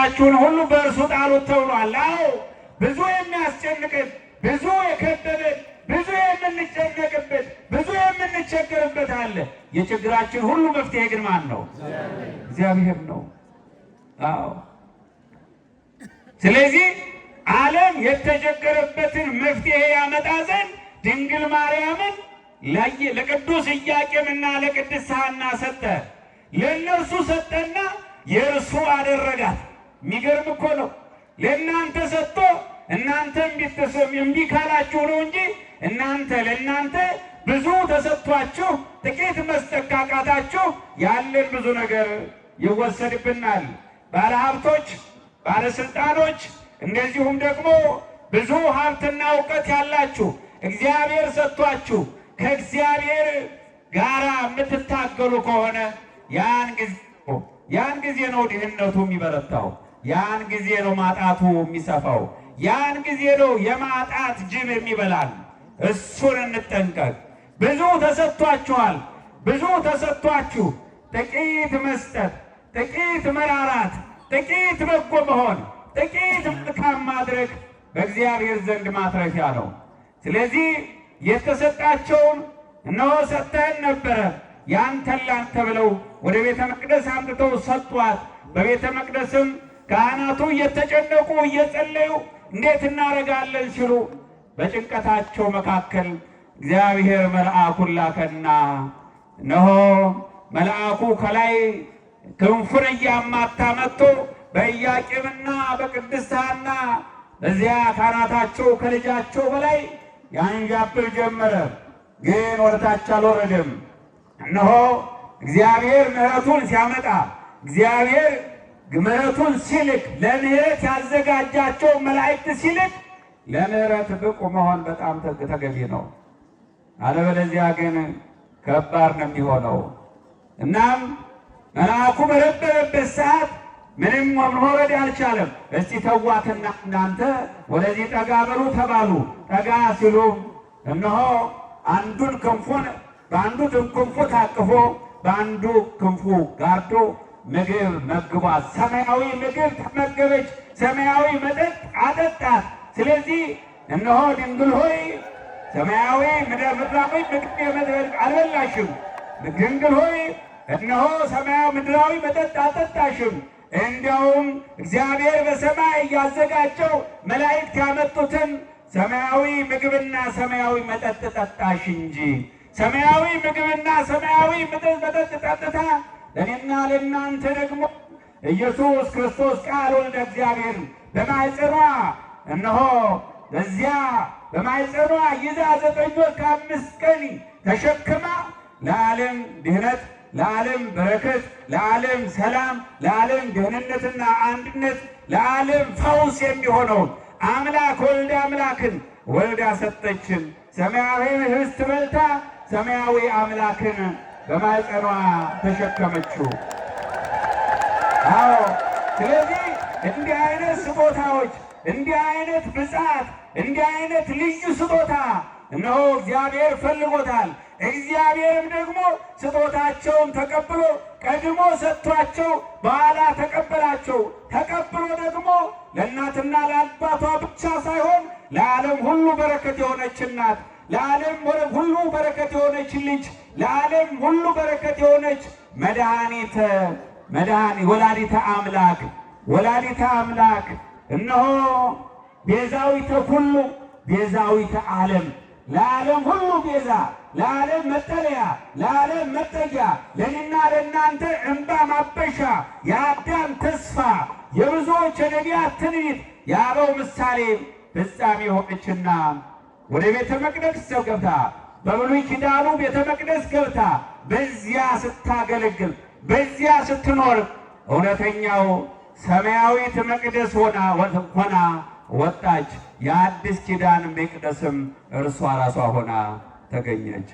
ችግራችሁን ሁሉ በእርሱ ጣሉት ተብሏል። አዎ ብዙ የሚያስጨንቅን፣ ብዙ የከበበን፣ ብዙ የምንጨነቅበት፣ ብዙ የምንቸገርበት አለ። የችግራችን ሁሉ መፍትሄ ግን ማን ነው? እግዚአብሔር ነው። አዎ ስለዚህ ዓለም የተቸገረበትን መፍትሄ ያመጣ ዘንድ ድንግል ማርያምን ለቅዱስ ኢያቄምና ለቅድስት ሐና ሰጠ። ለእነርሱ ሰጠና የእርሱ አደረጋት። የሚገርም እኮ ነው። ለእናንተ ሰጥቶ እናንተ እምቢ ካላችሁ ነው እንጂ ለእናንተ ብዙ ተሰጥቷችሁ ጥቂት መስጠት ካቃታችሁ ያለን ብዙ ነገር ይወሰድብናል። ባለሀብቶች፣ ባለስልጣኖች እንደዚሁም ደግሞ ብዙ ሀብትና እውቀት ያላችሁ እግዚአብሔር ሰጥቷችሁ ከእግዚአብሔር ጋር የምትታገሉ ከሆነ ያን ጊዜ ነው ድህነቱ የሚበረታው። ያን ጊዜ ነው ማጣቱ የሚሰፋው። ያን ጊዜ ነው የማጣት ጅብ የሚበላል። እሱን እንጠንቀቅ። ብዙ ተሰጥቷችኋል። ብዙ ተሰጥቷችሁ ጥቂት መስጠት፣ ጥቂት መራራት፣ ጥቂት በጎ መሆን፣ ጥቂት መልካም ማድረግ በእግዚአብሔር ዘንድ ማትረፊያ ነው። ስለዚህ የተሰጣቸውን እነሆ ሰጥተን ነበረ ያንተን ላንተ ብለው ወደ ቤተ መቅደስ አምጥተው ሰጧት። በቤተ መቅደስም ካህናቱ እየተጨነቁ እየጸለዩ እንዴት እናደርጋለን ሲሉ በጭንቀታቸው መካከል እግዚአብሔር መልአኩን ላከና እነሆ መልአኩ ከላይ ክንፉን እያማታ መጥቶ በኢያቄምና በቅድስት ሐና በዚያ ካህናታቸው ከልጃቸው በላይ ያንዣብብ ጀመረ። ግን ወደታች አልወረደም። እነሆ እግዚአብሔር ምሕረቱን ሲያመጣ፣ እግዚአብሔር ምሕረቱን ሲልክ፣ ለምሕረት ያዘጋጃቸው መላእክት ሲልክ ለምሕረት ብቁ መሆን በጣም ተገቢ ነው። አለበለዚያ ግን ከባድ ነው የሚሆነው። እናም መልአኩ በነበረበት ሰዓት ምንም መውረድ አልቻለም። እስቲ ተዋትና እናንተ ወደዚህ ጠጋ በሉ ተባሉ። ጠጋ ሲሉ እነሆ አንዱን ክንፉን በአንዱ ክንፉ ታቅፎ በአንዱ ክንፉ ጋርዶ ምግብ መግቧት፣ ሰማያዊ ምግብ ተመገበች፣ ሰማያዊ መጠጥ አጠጣት። ስለዚህ እነሆ ድንግል ሆይ ሰማያዊ ምድራዊ ምግብ አልበላሽም፣ ድንግል ሆይ እነሆ ሰማያዊ ምድራዊ መጠጥ አልጠጣሽም፣ እንዲያውም እግዚአብሔር በሰማይ እያዘጋጀው መላእክት ያመጡትን ሰማያዊ ምግብና ሰማያዊ መጠጥ ጠጣሽ እንጂ። ሰማያዊ ምግብና ሰማያዊ መጠጥ ጠጥታ ለእኔና ለእናንተ ደግሞ ኢየሱስ ክርስቶስ ቃል ወልደ እግዚአብሔር በማኅፀኗ እነሆ በዚያ በማኅፀኗ ይዛ 9 ወር ከ5 ቀን ተሸክማ ለዓለም ድህነት፣ ለዓለም በረከት፣ ለዓለም ሰላም፣ ለዓለም ደህንነትና አንድነት፣ ለዓለም ፈውስ የሚሆነውን አምላክ ወልደ አምላክን ወልዳ ሰጠችን። ሰማያዊ ኅብስት በልታ ሰማያዊ አምላክን በማኅፀኗ ተሸከመችው። አዎ ስለዚህ እንዲህ አይነት ስጦታዎች፣ እንዲህ አይነት ብፅዓት፣ እንዲህ አይነት ልዩ ስጦታ እነሆ እግዚአብሔር ፈልጎታል። እግዚአብሔርም ደግሞ ስጦታቸውን ተቀብሎ ቀድሞ ሰጥቷቸው በኋላ ተቀበላቸው። ተቀብሎ ደግሞ ለእናትና ለአባቷ ብቻ ሳይሆን ለዓለም ሁሉ በረከት የሆነች እናት፣ ለዓለም ሁሉ በረከት የሆነች ልጅ፣ ለዓለም ሁሉ በረከት የሆነች ወላዲተ አምላክ እነሆ ቤዛዊተ ኩሉ ቤዛዊተ ዓለም፣ ለዓለም ሁሉ ቤዛ፣ ለዓለም መጠለያ፣ ለዓለም መጠጊያ፣ ለእኔና ለእናንተ እንባ ማበሻ፣ የአዳም ተስፋ፣ የብዙዎች የነቢያት ትንቢት፣ የአበው ምሳሌ ፍጻሜ ሆነችና ወደ ቤተ መቅደስ ገብታ በብሉይ ኪዳኑ ቤተ መቅደስ ገብታ በዚያ ስታገለግል በዚያ ስትኖር እውነተኛው ሰማያዊት መቅደስ ሆና ወጣች። የአዲስ ኪዳን መቅደስም እርሷ ራሷ ሆና ተገኘች።